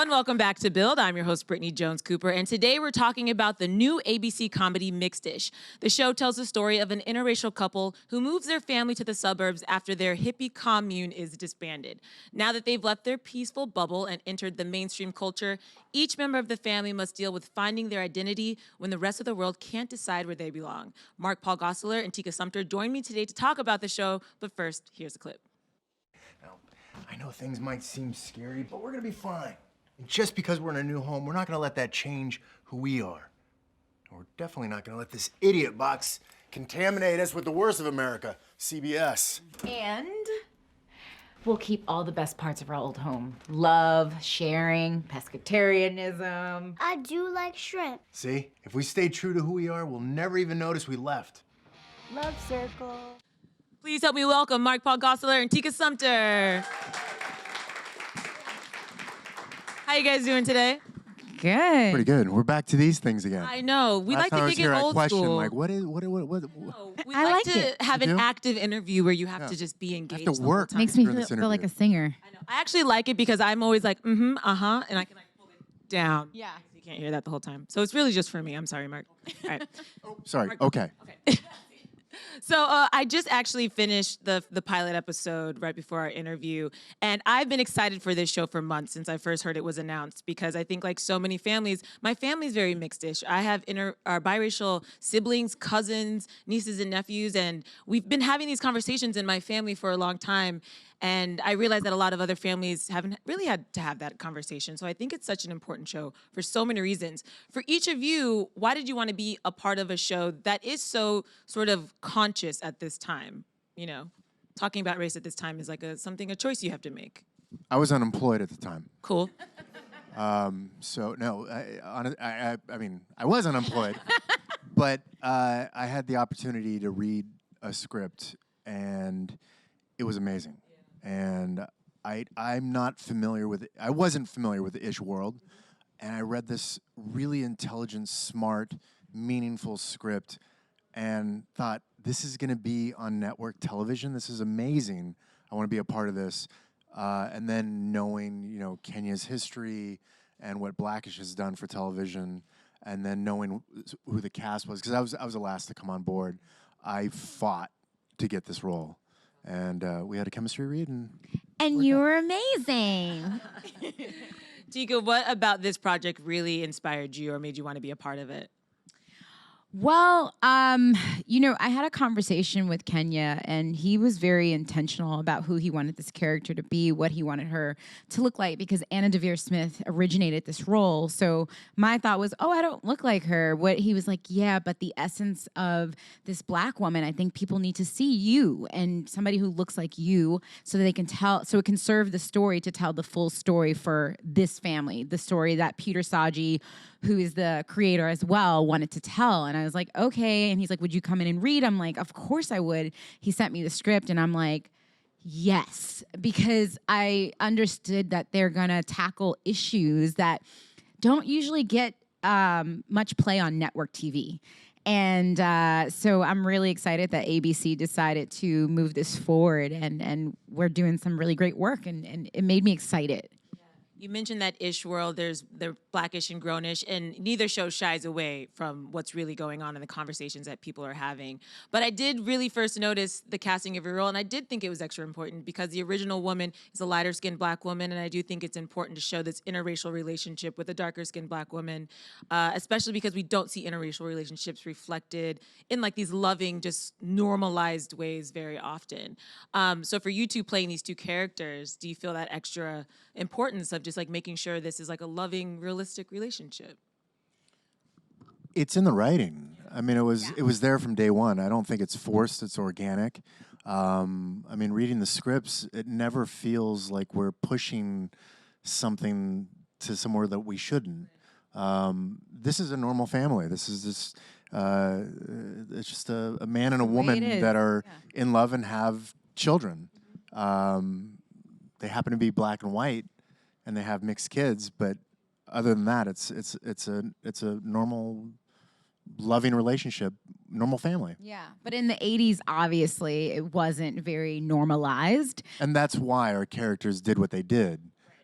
everyone. Welcome back to Build. I'm your host, Brittany Jones-Cooper, and today we're talking about the new ABC comedy Mixed-ish. The show tells the story of an interracial couple who moves their family to the suburbs after their hippie commune is disbanded. Now that they've left their peaceful bubble and entered the mainstream culture, each member of the family must deal with finding their identity when the rest of the world can't decide where they belong. Mark Paul Gosselaar and Tika Sumpter join me today to talk about the show, but first, here's a clip. Now, I know things might seem scary, but we're gonna be fine. And just because we're in a new home, we're not gonna let that change who we are. And we're definitely not gonna let this idiot box contaminate us with the worst of America, CBS. And we'll keep all the best parts of our old home. Love, sharing, pescatarianism. I do like shrimp. See, if we stay true to who we are, we'll never even notice we left. Love circle. Please help me welcome Mark Paul Gosselaar and Tika Sumpter. How you guys doing today? Good. Pretty good. We're back to these things again. I know. We like to kick it old school. Like, what? No, we I like like to it. have You an do? active interview where you have to just be engaged. to the whole work. time. Makes me During this feel like a interview. singer. I know. I actually like it because I'm always like, and I can like pull it down. Yeah. You can't hear that the whole time. So it's really just for me. I'm sorry, Mark. All right. Sorry. Okay. Okay. So I just actually finished the pilot episode right before our interview, and I've been excited for this show for months since I first heard it was announced, because I think like so many families, my family's very mixed-ish. I have biracial siblings, cousins, nieces and nephews, and we've been having these conversations in my family for a long time. And I realized that a lot of other families haven't really had to have that conversation. So I think it's such an important show for so many reasons. For each of you, why did you want to be a part of a show that is so sort of conscious at this time? You know, talking about race at this time is like a choice you have to make. I was unemployed at the time. Cool. So no, I mean, I was unemployed, but I had the opportunity to read a script, and it was amazing. And I'm not familiar with it. I wasn't familiar with the ish world, and I read this really intelligent, smart, meaningful script, and thought, this is going to be on network television. This is amazing. I want to be a part of this. And then knowing, you know, Kenya's history and what Blackish has done for television, and then knowing who the cast was, because I was the last to come on board. I fought to get this role, and we had a chemistry read, And you were amazing. Tika, what about this project really inspired you or made you want to be a part of it? Well, you know, I had a conversation with Kenya, and he was very intentional about who he wanted this character to be, what he wanted her to look like, because Anna Devere Smith originated this role. So my thought was, oh, I don't look like her. What he was like, yeah, but the essence of this Black woman, I think people need to see you and somebody who looks like you, so that they can tell, so it can serve the story to tell the full story for this family, the story that Peter Saji, who is the creator as well, wanted to tell. And I was like, okay. And he's like, would you come in and read? I'm like, of course I would. He sent me the script, and I'm like, yes, because I understood that they're gonna tackle issues that don't usually get much play on network TV. And so I'm really excited that ABC decided to move this forward, and we're doing some really great work, and it made me excited. You mentioned that ish world, there's the Blackish and Grownish, and neither show shies away from what's really going on in the conversations that people are having. But I did really first notice the casting of your role, and I did think it was extra important because the original woman is a lighter-skinned Black woman, and I do think it's important to show this interracial relationship with a darker-skinned Black woman, especially because we don't see interracial relationships reflected in like these loving, just normalized ways very often. So for you two playing these two characters, do you feel that extra importance of just like making sure this is like a loving, realistic relationship? it's in the writing. I mean, it was there from day one. I don't think it's forced. It's organic. I mean, reading the scripts, it never feels like we're pushing something to somewhere that we shouldn't. This is a normal family. This is just it's just a man and a woman that are in love and have children. They happen to be black and white, and they have mixed kids. But other than that, it's a normal, loving relationship, normal family. Yeah, but in the 80s, obviously, it wasn't very normalized. And that's why our characters did what they did.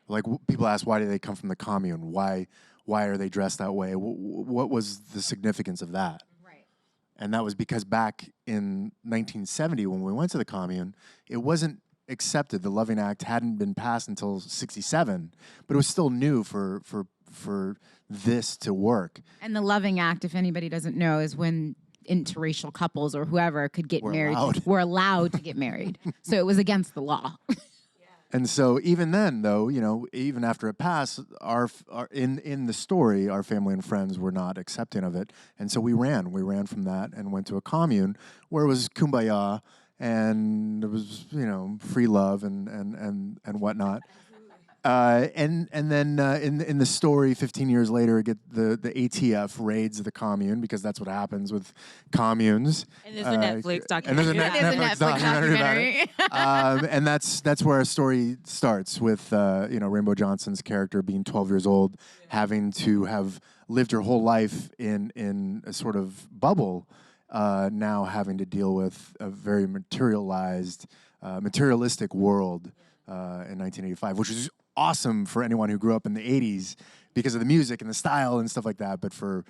Like people ask, why do they come from the commune? Why are they dressed that way? What was the significance of that? Right. And that was because back in 1970, when we went to the commune, it wasn't accepted. The Loving Act hadn't been passed until 67, but it was still new for this to work. And the Loving Act, if anybody doesn't know, is when interracial couples or whoever could get married were allowed to get married. So it was against the law. And so even then, though, even after it passed, in the story, our family and friends were not accepting of it, and so we ran from that and went to a commune where it was kumbaya and it was free love and whatnot. And then in the story, 15 years later, the ATF raids the commune because that's what happens with communes. And there's a Netflix documentary. And there's a Netflix documentary about it. And that's where our story starts with Rainbow Johnson's character being 12 years old, having to have lived her whole life in a sort of bubble, now having to deal with a very materialistic world in 1985, which is awesome for anyone who grew up in the 80s because of the music and the style and stuff like that. But for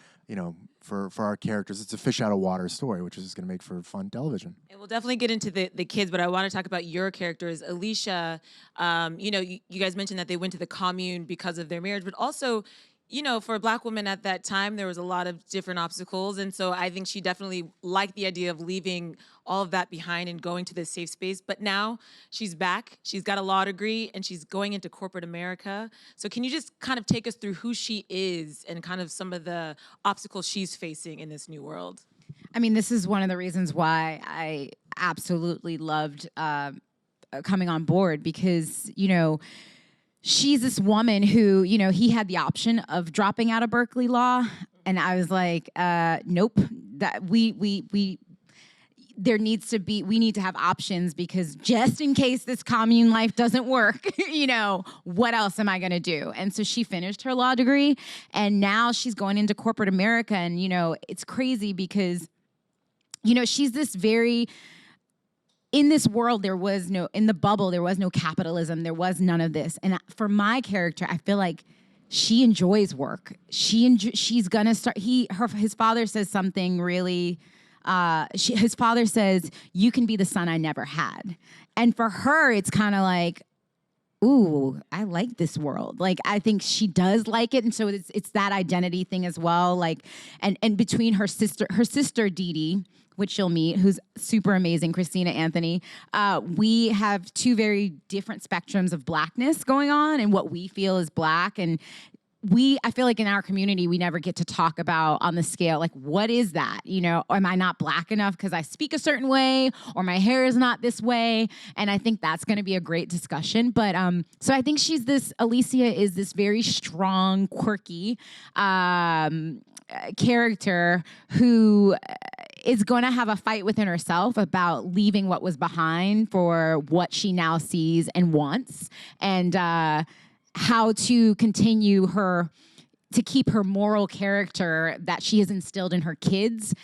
our characters, it's a fish out of water story, which is going to make for fun television. And we'll definitely get into the kids, but I want to talk about your characters. Alicia, you guys mentioned that they went to the commune because of their marriage, but also, for a Black woman at that time, there was a lot of different obstacles. And so I think she definitely liked the idea of leaving all of that behind and going to this safe space. But now she's back. She's got a law degree and she's going into corporate America. So can you just kind of take us through who she is and kind of some of the obstacles she's facing in this new world? I mean, this is one of the reasons why I absolutely loved coming on board because, she's this woman who, he had the option of dropping out of Berkeley Law. And I was like, nope, that we need to have options because just in case this commune life doesn't work, what else am I going to do? And so she finished her law degree and now she's going into corporate America. And, it's crazy because, she's this very... In this world, in the bubble, there was no capitalism. There was none of this. And for my character, I feel like she enjoys work. She's gonna start. His father says something really. His father says, "You can be the son I never had." And for her, it's kind of like, ooh, I like this world. Like, I think she does like it. And so it's that identity thing as well. Like, and between her sister Dee Dee, which you'll meet, who's super amazing, Christina Anthony. We have two very different spectrums of Blackness going on and what we feel is Black. And I feel like in our community, we never get to talk about on the scale, like, what is that? Am I not Black enough because I speak a certain way or my hair is not this way? And I think that's going to be a great discussion. But so I think Alicia is this very strong, quirky character who is going to have a fight within herself about leaving what was behind for what she now sees and wants, and how to continue to keep her moral character that she has instilled in her kids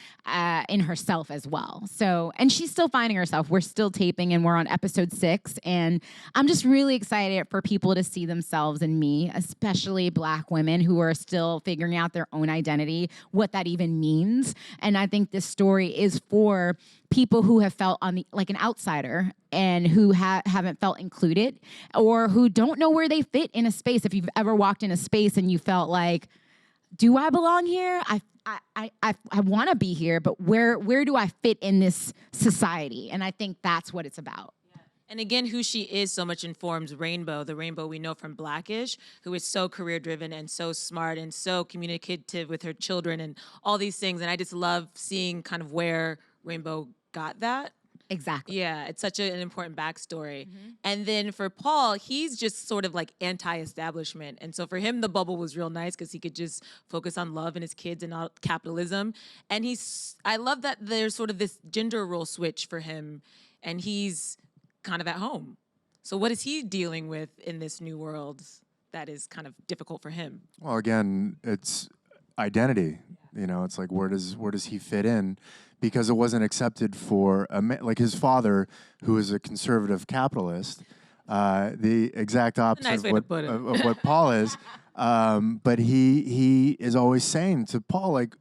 in herself as well. So, and she's still finding herself. We're still taping and we're on episode 6. And I'm just really excited for people to see themselves in me, especially Black women who are still figuring out their own identity, what that even means. And I think this story is for people who have felt like an outsider and who haven't felt included or who don't know where they fit in a space. If you've ever walked in a space and you felt like, do I belong here? I want to be here, but where do I fit in this society? And I think that's what it's about. And again, who she is so much informs Rainbow, the Rainbow we know from Blackish, who is so career-driven and so smart and so communicative with her children and all these things. And I just love seeing kind of where Rainbow got that. Exactly. Yeah, it's such an important backstory. Mm-hmm. And then for Paul, he's just sort of like anti-establishment. And so for him, the bubble was real nice because he could just focus on love and his kids and not capitalism. And I love that there's sort of this gender role switch for him and he's kind of at home. So what is he dealing with in this new world that is kind of difficult for him? Well, again, it's identity. It's like, where does he fit in? Because it wasn't accepted for like his father, who is a conservative capitalist, the exact opposite nice way to put it. of what Paul is. But he is always saying to Paul, like,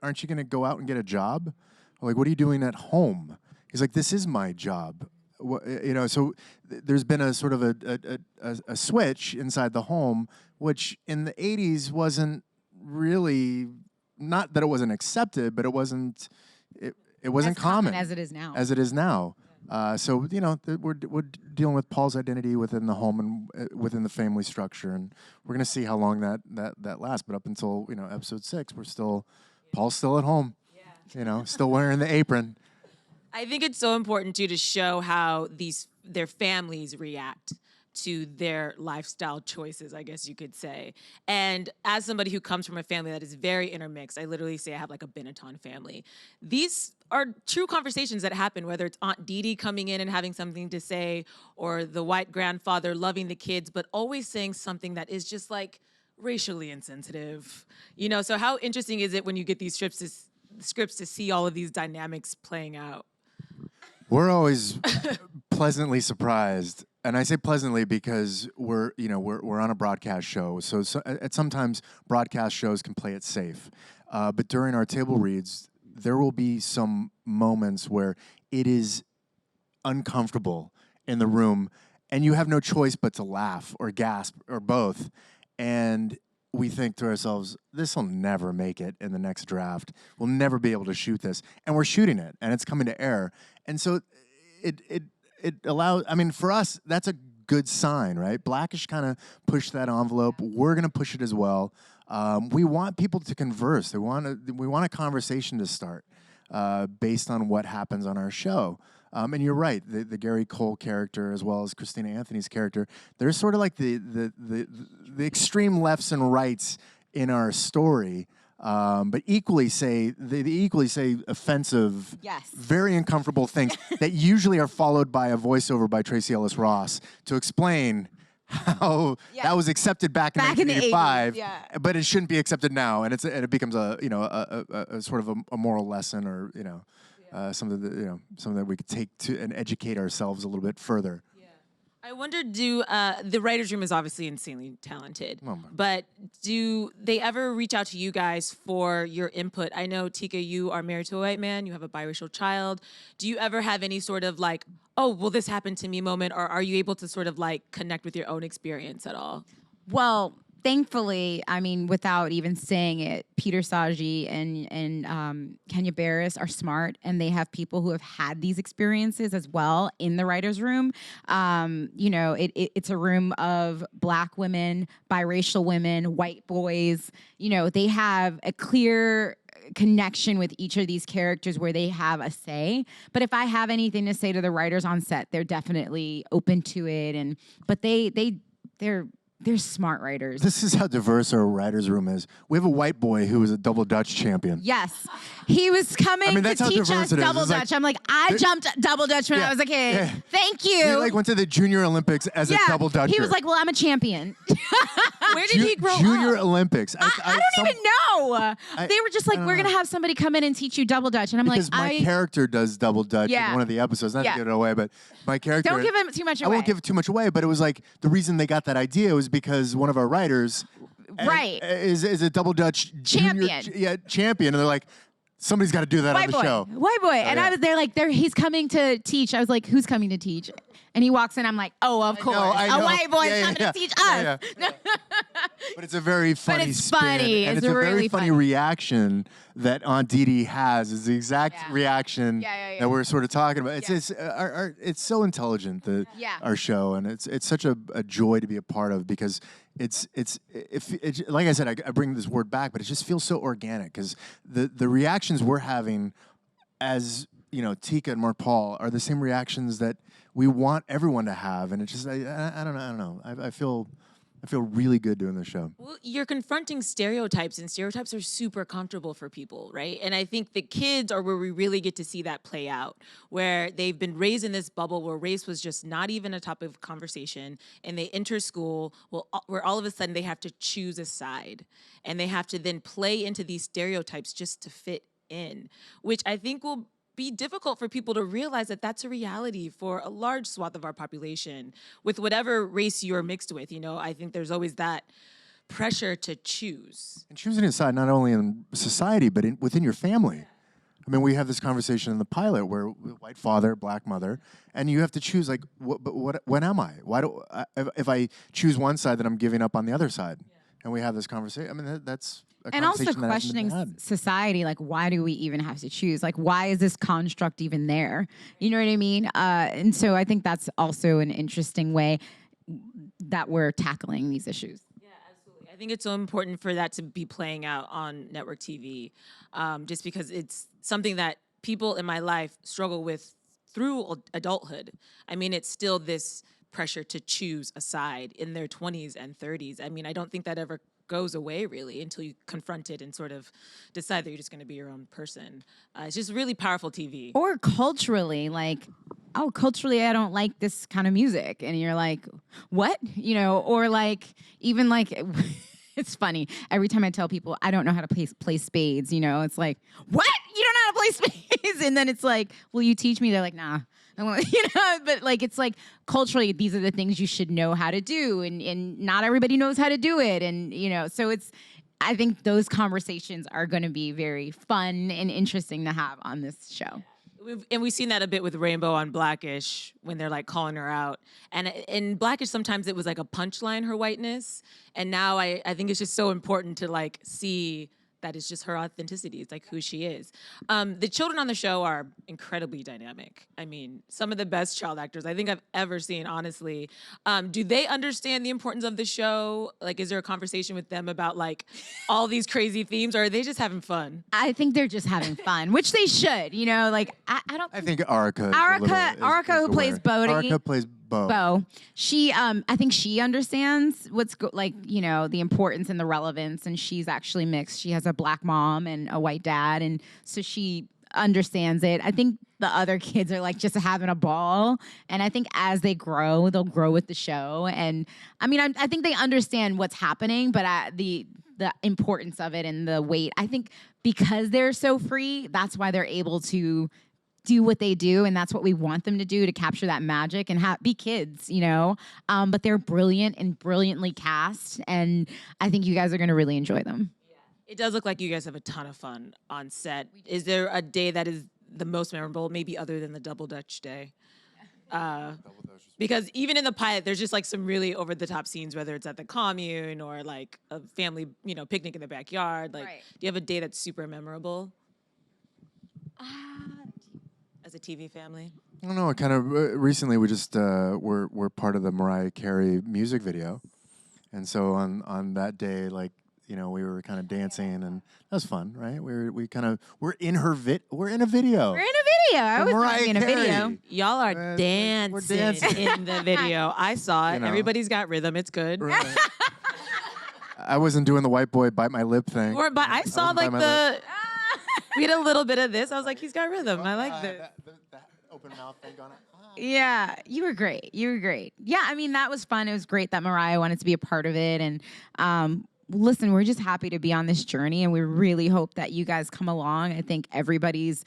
aren't you going to go out and get a job? Like, what are you doing at home? He's like, this is my job. So there's been a sort of a switch inside the home, which in the 80s wasn't really, not that it wasn't accepted, but it wasn't common as it is now. As it is now. So we're dealing with Paul's identity within the home and within the family structure, and we're gonna see how long that lasts. But up until episode 6, Paul's still at home, still wearing the apron. I think it's so important too to show how their families react to their lifestyle choices, I guess you could say. And as somebody who comes from a family that is very intermixed, I literally say I have like a Benetton family. These are true conversations that happen, whether it's Aunt Dee Dee coming in and having something to say, or the white grandfather loving the kids, but always saying something that is just like racially insensitive. So how interesting is it when you get these scripts to see all of these dynamics playing out? We're always pleasantly surprised, and I say pleasantly because we're on a broadcast show, so at sometimes broadcast shows can play it safe, but during our table reads, there will be some moments where it is uncomfortable in the room, and you have no choice but to laugh or gasp or both, and we think to ourselves, this will never make it in the next draft. We'll never be able to shoot this. And we're shooting it, and it's coming to air. And so it allows, for us, that's a good sign, right? Blackish kind of pushed that envelope. We're going to push it as well. We want people to converse. We want a conversation to start based on what happens on our show. And you're right, the Gary Cole character as well as Christina Anthony's character, they're sort of like the extreme lefts and rights in our story, but they equally say offensive, very uncomfortable things that usually are followed by a voiceover by Tracy Ellis Ross to explain how that was accepted back in 1985, but it shouldn't be accepted now, and it becomes a sort of a moral lesson, or something that we could take to and educate ourselves a little bit further. I wonder, the writer's room is obviously insanely talented, but do they ever reach out to you guys for your input? I know, Tika, you are married to a white man, you have a biracial child. Do you ever have any sort of like, oh, well, this happened to me moment, or are you able to sort of like connect with your own experience at all? Well, thankfully, without even saying it, Peter Saji and Kenya Barris are smart, and they have people who have had these experiences as well in the writer's room. It's a room of Black women, biracial women, white boys. They have a clear connection with each of these characters where they have a say. But if I have anything to say to the writers on set, they're definitely open to it. But they're smart writers. This is how diverse our writer's room is. We have a white boy who is a double Dutch champion. Yes. He was coming to teach us double Dutch. I'm like, I jumped double Dutch when I was a kid. Yeah. Thank you. He went to the Junior Olympics as a double Dutcher. He was like, well, I'm a champion. Where did he grow up? Junior Olympics. I don't even know. They were just like, we're going to have somebody come in and teach you double Dutch. And I'm because my character does double Dutch in one of the episodes. Not to give it away, but my character. Don't give him too much away. I won't give it too much away, but it was like the reason they got that idea was because one of our writers is a double Dutch champion. Champion. And they're like, somebody's got to do that on the show. White boy. And I was there like, he's coming to teach. I was like, who's coming to teach? And he walks in. I'm like, oh, of course. I know. A white boy is coming to teach us. But it's a very funny spin. Funny. And it's a really really funny rereaction that Aunt Dee Dee has. Is the exact reaction that we're sort of talking about. It's so intelligent, our show, and it's such a joy to be a part of, because it's like I said, I bring this word back, but it just feels so organic, because the reactions we're having as Tika and Mark Paul are the same reactions that we want everyone to have, and it's just I don't know. I feel really good doing this show. Well, you're confronting stereotypes, and stereotypes are super comfortable for people, right? And I think the kids are where we really get to see that play out, where they've been raised in this bubble where race was just not even a topic of conversation, and they enter school where all of a sudden they have to choose a side, and they have to then play into these stereotypes just to fit in, which I think will be difficult for people to realize that that's a reality for a large swath of our population with whatever race you're mixed with. You know, I think there's always that pressure to choose. And choosing a side not only in society, but within your family. I mean, we have this conversation in the pilot where white father, black mother, and you have to choose, like, when am I? Why do if I choose one side, then I'm giving up on the other side? Yeah. And we have this conversation. I mean, that's a and also conversation that hasn't been questioning had. society, like, why do we even have to choose? Like, why is this construct even there? You know what I mean? And so I think that's also an interesting way that we're tackling these issues. I think it's so important for that to be playing out on network TV, just because it's something that people in my life struggle with through adulthood. I mean, it's still this pressure to choose a side in their 20s and 30s. I mean, I don't think that ever goes away really until you confront it and sort of decide that you're just going to be your own person. It's just really powerful TV. Or culturally, like, oh, culturally, I don't like this kind of music. And you're like, what? You know, or like, even like, it's funny. Every time I tell people I don't know how to play spades, you know, it's like, what? You don't know how to play spades? And then it's like, will you teach me? They're like, nah. You know, but like, it's like culturally, these are the things you should know how to do. And not everybody knows how to do it. And, you know, so I think those conversations are going to be very fun and interesting to have on this show. We've seen that a bit with Rainbow on Blackish when they're like calling her out. And in Blackish, sometimes it was like a punchline, her whiteness. And now I think it's just so important to like see that it's just her authenticity. It's like who she is. The children on the show are incredibly dynamic. I mean, some of the best child actors I think I've ever seen, honestly. Do they understand the importance of the show? Like, is there a conversation with them about like all these crazy themes, or are they just having fun? I think they're just having fun, which they should, you know, like, I don't. I think Arica. Arica, who plays Bodhi. Arica plays Bo. She, I think she understands like, you know, the importance and the relevance, and she's actually mixed. She has a black mom and a white dad, and so she understands it. I think the other kids are like just having a ball, and I think as they grow, they'll grow with the show. And I mean, I think they understand what's happening, but the importance of it and the weight, I think because they're so free, that's why they're able to do what they do, and that's what we want them to do, to capture that magic and be kids, you know. But they're brilliant and brilliantly cast, and I think you guys are going to really enjoy them. Yeah. It does look like you guys have a ton of fun on set. Is there a day that is the most memorable, maybe other than the Double Dutch day? Because even in the pilot, there's just like some really over-the-top scenes, whether it's at the commune or like a family, you know, picnic in the backyard. Like, Right. Do you have a day that's super memorable? As a TV family? I don't know. Kind of recently, we just we're part of the Mariah Carey music video, and so on that day, like, you know, we were kind of dancing, and that was fun, right? we're in her we're in a video. We're in a video. I was Mariah in a Carey. video. Y'all are We're dancing dancing. in the video. I saw it. You know. Everybody's got rhythm. It's good. Right. I wasn't doing the white boy bite my lip thing. But I saw wasn't by like my the. We had a little bit of this. I was like, he's got rhythm. I like this. That open mouth thing going on. Yeah, you were great. You were great. Yeah, I mean, that was fun. It was great that Mariah wanted to be a part of it. And listen, we're just happy to be on this journey, and we really hope that you guys come along. I think everybody's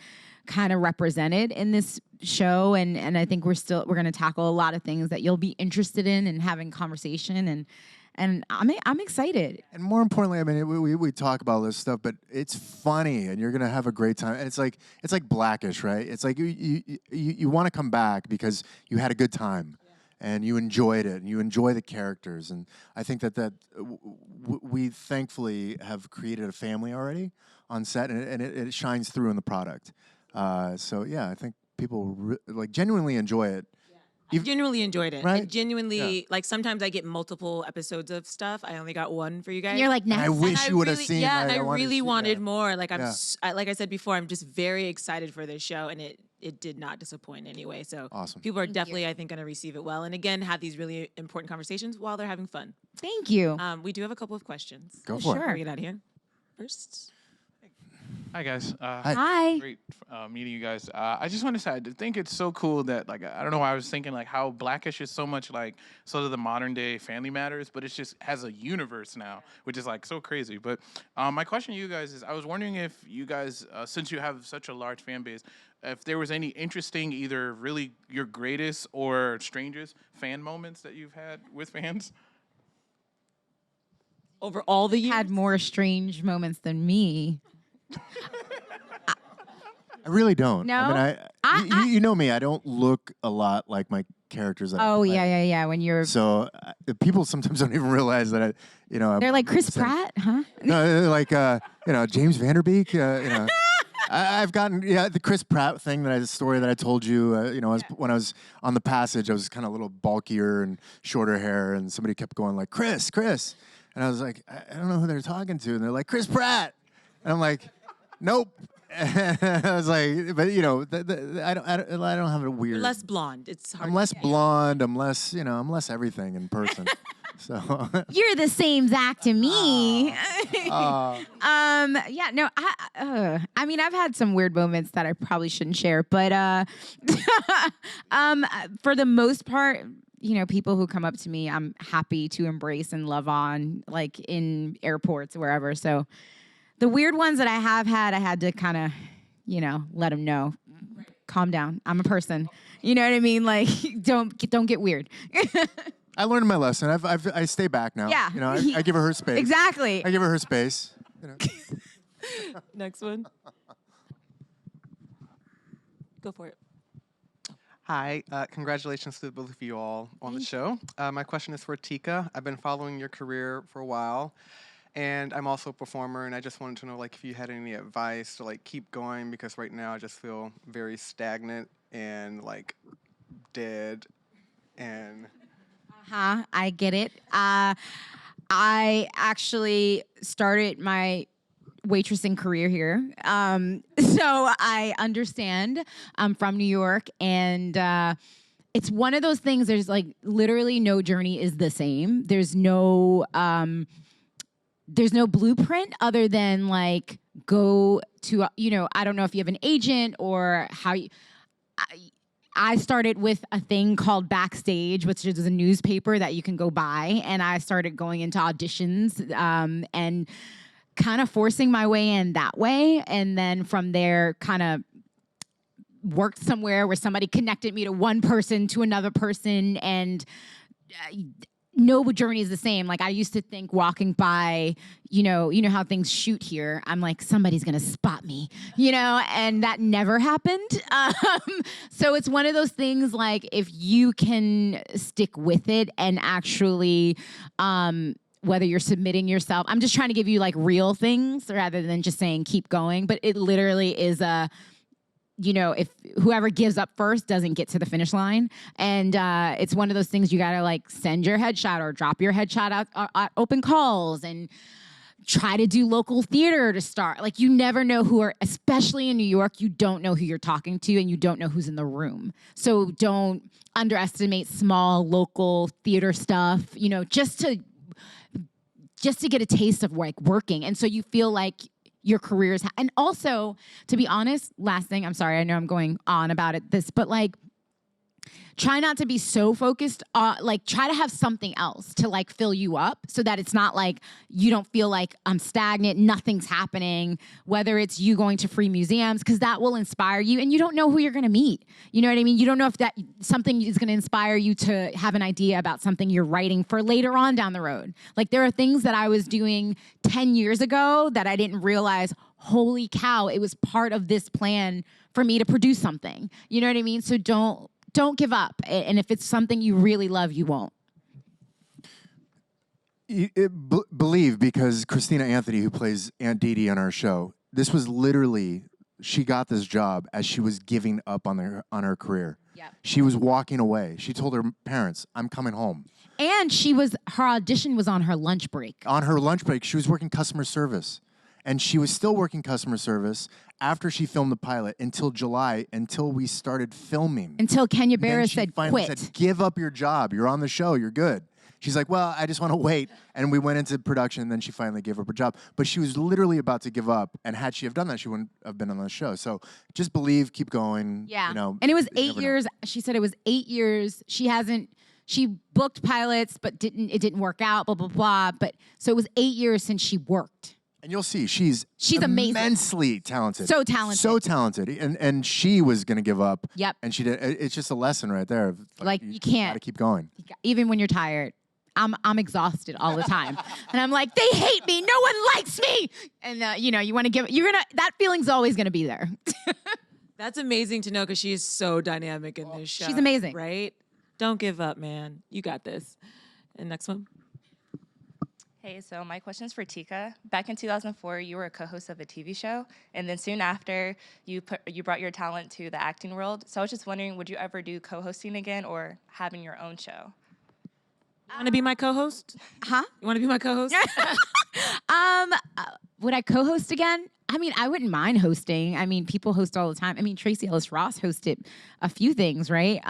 kind of represented in this show, and I think we're going to tackle a lot of things that you'll be interested in and having conversation, and I'm excited. And more importantly, I mean, we talk about this stuff, but it's funny, and you're gonna have a great time. And it's like Blackish, right? It's like you want to come back because you had a good time, and you enjoyed it, and you enjoy the characters. And I think that we thankfully have created a family already on set, and it shines through in the product. So yeah, I think people like genuinely enjoy it. I genuinely enjoyed it. Right? I genuinely, like, sometimes I get multiple episodes of stuff. I only got one for you guys. And you're like, And I next. wish And you would have really- seen. Yeah, right? and I wanted to really see wanted that. more. Like, Yeah. like I said before, I'm just very excited for this show, and it did not disappoint anyway. So Awesome. people are Thank definitely, you. I think, going to receive it well. And again, have these really important conversations while they're having fun. Thank you. We do have a couple of questions. Go for Sure. Before we get out of here. First. Hi guys. Hi. Great meeting you guys. I just want to say I think it's so cool that like I don't know why I was thinking like how Blackish is so much like sort of the modern day Family Matters, but it just has a universe now, which is like so crazy. But my question to you guys is, I was wondering if you guys, since you have such a large fan base, if there was any interesting either really your greatest or strangest fan moments that you've had with fans. Over all the years? Had more strange moments than me. I really don't. No? I mean, you know me. I don't look a lot like my characters. That I Oh play. yeah. When you're, So people sometimes don't even realize that they're like Chris Pratt, huh? No, they're like James Vanderbeek. I've gotten the Chris Pratt thing the story that I told you. When I was on The Passage, I was kind of a little bulkier and shorter hair, and somebody kept going like Chris, and I was like, I don't know who they're talking to, and they're like Chris Pratt, and I'm like, nope. I was like, but I don't have a weird. You're less blonde. It's hard. I'm less blonde. I'm less everything in person. So You're the same Zach to me. Yeah, no, I mean, I've had some weird moments that I probably shouldn't share, but for the most part, people who come up to me, I'm happy to embrace and love on, like in airports, wherever. So the weird ones that I have had, I had to kind of, let them know, calm down. I'm a person. You know what I mean? Like, don't get weird. I learned my lesson. I stay back now. Yeah. I give her space. Exactly. I give her space. Next one. Go for it. Hi, congratulations to both of you all on the show. My question is for Tika. I've been following your career for a while, and I'm also a performer, and I just wanted to know if you had any advice to keep going, because right now I just feel very stagnant and dead and... I get it. I actually started my waitressing career here. So I understand. I'm from New York, and it's one of those things, there's literally no journey is the same. There's no blueprint other than go to, I don't know if you have an agent or how you... I started with a thing called Backstage, which is a newspaper that you can go buy, and I started going into auditions and kind of forcing my way in that way, and then from there kind of worked somewhere where somebody connected me to one person to another person, and no journey is the same. I used to think walking by, you know how things shoot here. I'm like, somebody's gonna spot me, and that never happened. So it's one of those things, if you can stick with it and actually, whether you're submitting yourself, I'm just trying to give you real things rather than just saying keep going. But it literally is if whoever gives up first doesn't get to the finish line. And it's one of those things you gotta send your headshot or drop your headshot out at open calls and try to do local theater to start. You never know especially in New York, you don't know who you're talking to and you don't know who's in the room. So don't underestimate small local theater stuff, just to get a taste of working. And so you feel your careers. And also, to be honest, last thing, I'm sorry, I know I'm going on about this, but try not to be so focused on, try to have something else to fill you up so that it's not you don't feel I'm stagnant, nothing's happening, whether it's you going to free museums, because that will inspire you, and you don't know who you're gonna meet. You know what I mean? You don't know if that something is gonna inspire you to have an idea about something you're writing for later on down the road. There are things that I was doing 10 years ago that I didn't realize, holy cow, it was part of this plan for me to produce something. You know what I mean? So don't give up. And if it's something you really love, you won't. Believe, because Christina Anthony, who plays Aunt Dee Dee on our show, this was literally, she got this job as she was giving up on her career. Yep. She was walking away. She told her parents, I'm coming home. And her audition was on her lunch break. On her lunch break, she was working customer service. And she was still working customer service after she filmed the pilot until July, until we started filming. Until Kenya Barris said, quit. said, give up your job. You're on the show. You're good. she's like, well, I just want to wait. And we went into production, and then she finally gave up her job. But she was literally about to give up, and had she have done that, she wouldn't have been on the show. So just believe, keep going. Yeah. You know, and it was you 8 never know. years. She said it was 8 years. She booked pilots, but it didn't work out, blah, blah, blah. But so it was 8 years since she worked. And you'll see, she's amazing. immensely talented. So talented. So talented. And she was going to give up. Yep. And she did. It's just a lesson right there. Of, Like, you can't. Got to keep going. Even when you're tired. I'm exhausted all the time. And I'm like, they hate me. No one likes me. And, you want to that feeling's always going to be there. That's amazing to know because she is so dynamic in this show. She's amazing. Right? Don't give up, man. You got this. And next one. Hey, so my question is for Tika. Back in 2004, you were a co-host of a TV show, and then soon after, you brought your talent to the acting world. So I was just wondering, would you ever do co-hosting again or having your own show? You want to be my co-host? Huh? You want to be my co-host? Would I co-host again? I mean, I wouldn't mind hosting. I mean, people host all the time. I mean, Tracy Ellis Ross hosted a few things, right?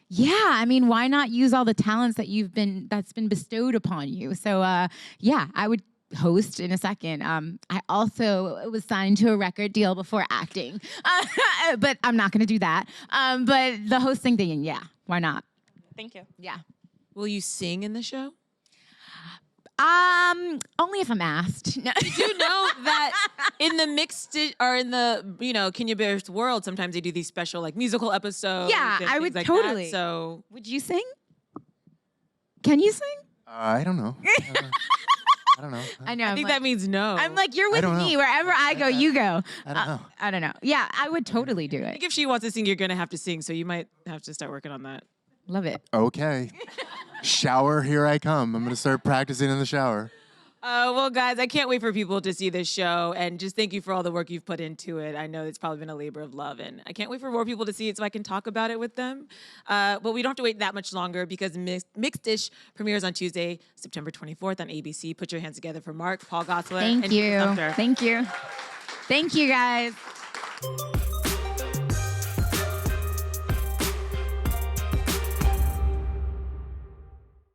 Yeah, I mean, why not use all the talents that's been bestowed upon you? So, yeah, I would host in a second. I also was signed to a record deal before acting, but I'm not going to do that. But the hosting thing, yeah, why not? Thank you. Yeah. Will you sing in the show? Only if I'm asked. No. Did you know that in the Kenya Bears world, sometimes they do these special like musical episodes? Yeah, and I things would like totally. That, so Would you sing? Can you sing? I don't know. I don't know. I know. I think that means no. I'm like, you're I with don't me. know. Wherever I go, you go. I don't know. I don't know. Yeah, I would totally do I it. think if she wants to sing, you're gonna have to sing. So you might have to start working on that. Love it. Okay. Shower, here I come. I'm going to start practicing in the shower. Well, guys, I can't wait for people to see this show, and just thank you for all the work you've put into it. I know it's probably been a labor of love, and I can't wait for more people to see it so I can talk about it with them. But we don't have to wait that much longer because Mixed Dish premieres on Tuesday, September 24th on ABC. Put your hands together for Mark, Paul Gosselaar, Thank and you. Tika Sumpter. Thank you. Thank you, guys.